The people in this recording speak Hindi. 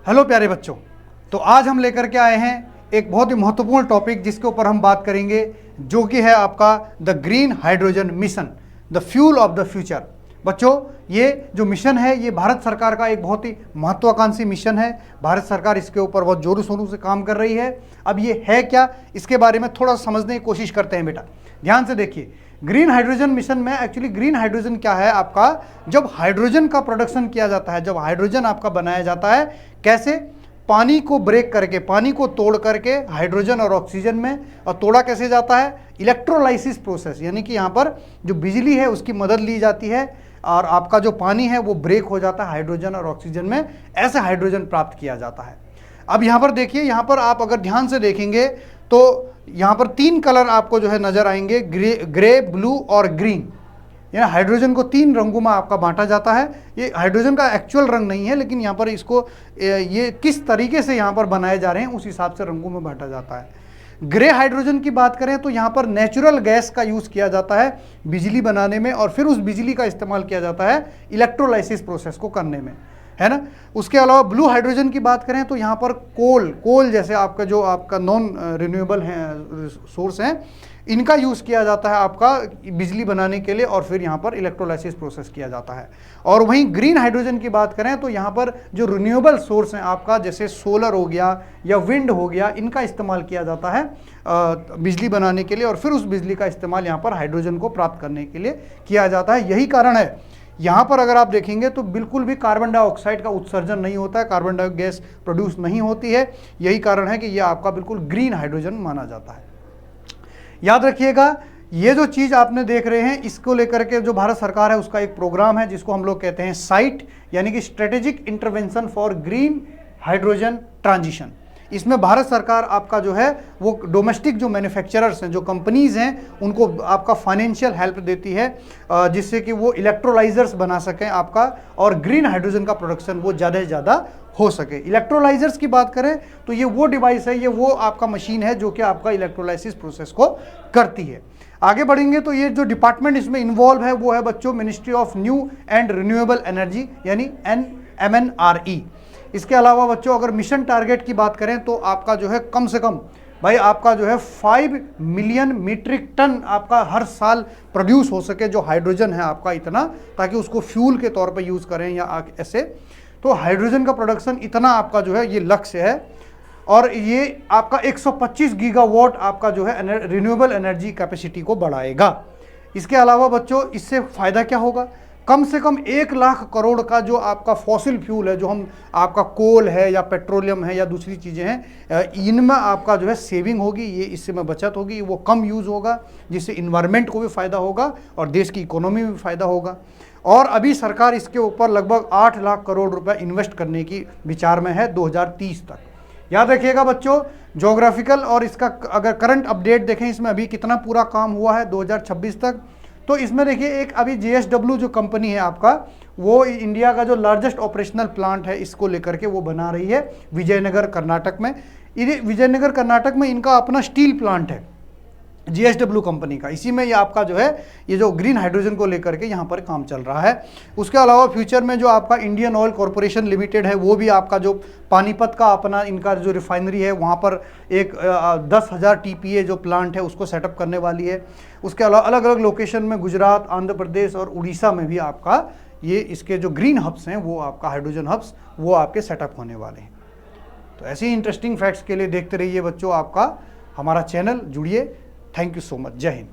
हेलो प्यारे बच्चों, तो आज हम लेकर के आए हैं एक बहुत ही महत्वपूर्ण टॉपिक जिसके ऊपर हम बात करेंगे, जो कि है आपका the green hydrogen mission, the fuel of the future. बच्चों, ये जो मिशन है ये भारत सरकार का एक बहुत ही महत्वाकांक्षी मिशन है। भारत सरकार इसके ऊपर बहुत जोरों शोरों से काम कर रही है। अब ये है क्या, इसके बारे में थोड़ा समझने की कोशिश करते हैं। बेटा ध्यान से देखिए, ग्रीन हाइड्रोजन मिशन में एक्चुअली ग्रीन हाइड्रोजन क्या है आपका, जब हाइड्रोजन का प्रोडक्शन किया जाता है, जब हाइड्रोजन आपका बनाया जाता है, कैसे पानी को ब्रेक करके, पानी को तोड़ करके हाइड्रोजन और ऑक्सीजन में, और तोड़ा कैसे जाता है, इलेक्ट्रोलाइसिस प्रोसेस, यानी कि यहाँ पर जो बिजली है उसकी मदद ली जाती है और आपका जो पानी है वो ब्रेक हो जाता है हाइड्रोजन और ऑक्सीजन में, ऐसे हाइड्रोजन प्राप्त किया जाता है। अब यहाँ पर देखिए, यहाँ पर आप अगर ध्यान से देखेंगे तो यहाँ पर 3 कलर आपको जो है नजर आएंगे, ग्रे, ब्लू और ग्रीन। यानी हाइड्रोजन को 3 रंगों में आपका बांटा जाता है। ये हाइड्रोजन का एक्चुअल रंग नहीं है, लेकिन यहाँ पर इसको ये किस तरीके से यहाँ पर बनाए जा रहे हैं उस हिसाब से रंगों में बांटा जाता है। ग्रे हाइड्रोजन की बात करें तो यहाँ पर नेचुरल गैस का यूज़ किया जाता है बिजली बनाने में, और फिर उस बिजली का इस्तेमाल किया जाता है इलेक्ट्रोलाइसिस प्रोसेस को करने में, है ना। उसके अलावा ब्लू हाइड्रोजन की बात करें तो यहाँ पर कोल जैसे आपका जो आपका नॉन रिन्यूएबल है सोर्स हैं, इनका यूज़ किया जाता है आपका बिजली बनाने के लिए, और फिर यहाँ पर इलेक्ट्रोलाइसिस प्रोसेस किया जाता है। और वहीं ग्रीन हाइड्रोजन की बात करें तो यहाँ पर जो रिन्यूएबल सोर्स हैं आपका, जैसे सोलर हो गया या विंड हो गया, इनका इस्तेमाल किया जाता है बिजली बनाने के लिए, और फिर उस बिजली का इस्तेमाल यहाँ पर हाइड्रोजन को प्राप्त करने के लिए किया जाता है। यही कारण है यहाँ पर अगर आप देखेंगे तो बिल्कुल भी कार्बन डाइऑक्साइड का उत्सर्जन नहीं होता है, कार्बन डाइऑक्साइड गैस प्रोड्यूस नहीं होती है। यही कारण है कि यह आपका बिल्कुल ग्रीन हाइड्रोजन माना जाता है। याद रखिएगा, ये जो चीज़ आपने देख रहे हैं, इसको लेकर के जो भारत सरकार है उसका एक प्रोग्राम है जिसको हम लोग कहते हैं साइट, यानी कि strategic intervention for green hydrogen transition. इसमें भारत सरकार आपका जो है वो डोमेस्टिक जो मैन्युफैक्चरर्स हैं, जो कंपनीज़ हैं, उनको आपका फाइनेंशियल हेल्प देती है जिससे कि वो इलेक्ट्रोलाइजर्स बना सकें आपका, और ग्रीन हाइड्रोजन का प्रोडक्शन वो ज़्यादा से ज़्यादा हो सके। इलेक्ट्रोलाइजर्स की बात करें तो ये वो डिवाइस है, ये वो आपका मशीन है जो कि आपका इलेक्ट्रोलाइसिस प्रोसेस को करती है। आगे बढ़ेंगे तो ये जो डिपार्टमेंट इसमें इन्वॉल्व है वो है बच्चों ministry of new and renewable energy, यानी MNRE। इसके अलावा बच्चों अगर मिशन टारगेट की बात करें तो आपका जो है कम से कम भाई आपका जो है 5 मिलियन मीट्रिक टन आपका हर साल प्रोड्यूस हो सके जो हाइड्रोजन है आपका, इतना, ताकि उसको फ्यूल के तौर पे यूज़ करें या ऐसे। तो हाइड्रोजन का प्रोडक्शन इतना आपका जो है ये लक्ष्य है, और ये आपका 125 गीगावाट आपका जो है रिन्यूएबल एनर्जी कैपेसिटी को बढ़ाएगा। इसके अलावा बच्चों इससे फ़ायदा क्या होगा, कम से कम 1 लाख करोड़ का जो आपका फॉसिल फ्यूल है, जो हम आपका कोल है या पेट्रोलियम है या दूसरी चीज़ें हैं, इनमें आपका जो है सेविंग होगी, ये इससे में बचत होगी, वो कम यूज़ होगा, जिससे इन्वायरमेंट को भी फ़ायदा होगा और देश की इकोनॉमी में भी फ़ायदा होगा। और अभी सरकार इसके ऊपर लगभग 8 लाख करोड़ रुपए इन्वेस्ट करने की विचार में है 2030 तक। याद रखिएगा बच्चों, ज्योग्राफिकल और इसका अगर करंट अपडेट देखें, इसमें अभी कितना पूरा काम हुआ है 2026 तक, तो इसमें देखिए एक अभी JSW जो कंपनी है आपका, वो इंडिया का जो लार्जेस्ट ऑपरेशनल प्लांट है इसको लेकर के वो बना रही है विजयनगर कर्नाटक में। विजयनगर कर्नाटक में इनका अपना स्टील प्लांट है JSW कंपनी का, इसी में ये आपका जो है ये जो ग्रीन हाइड्रोजन को लेकर के यहाँ पर काम चल रहा है। उसके अलावा फ्यूचर में जो आपका इंडियन ऑयल कॉरपोरेशन लिमिटेड है, वो भी आपका जो पानीपत का अपना इनका जो रिफाइनरी है वहाँ पर एक 10,000 TPA जो प्लांट है उसको सेटअप करने वाली है। उसके अलावा अलग अलग लोकेशन में गुजरात, आंध्र प्रदेश और उड़ीसा में भी आपका ये इसके जो ग्रीन हब्स हैं वो आपका हाइड्रोजन हब्स वो आपके सेटअप होने वाले हैं। तो ऐसे ही इंटरेस्टिंग फैक्ट्स के लिए देखते रहिए बच्चों आपका हमारा चैनल, जुड़िए। Thank you so much. जय हिंद।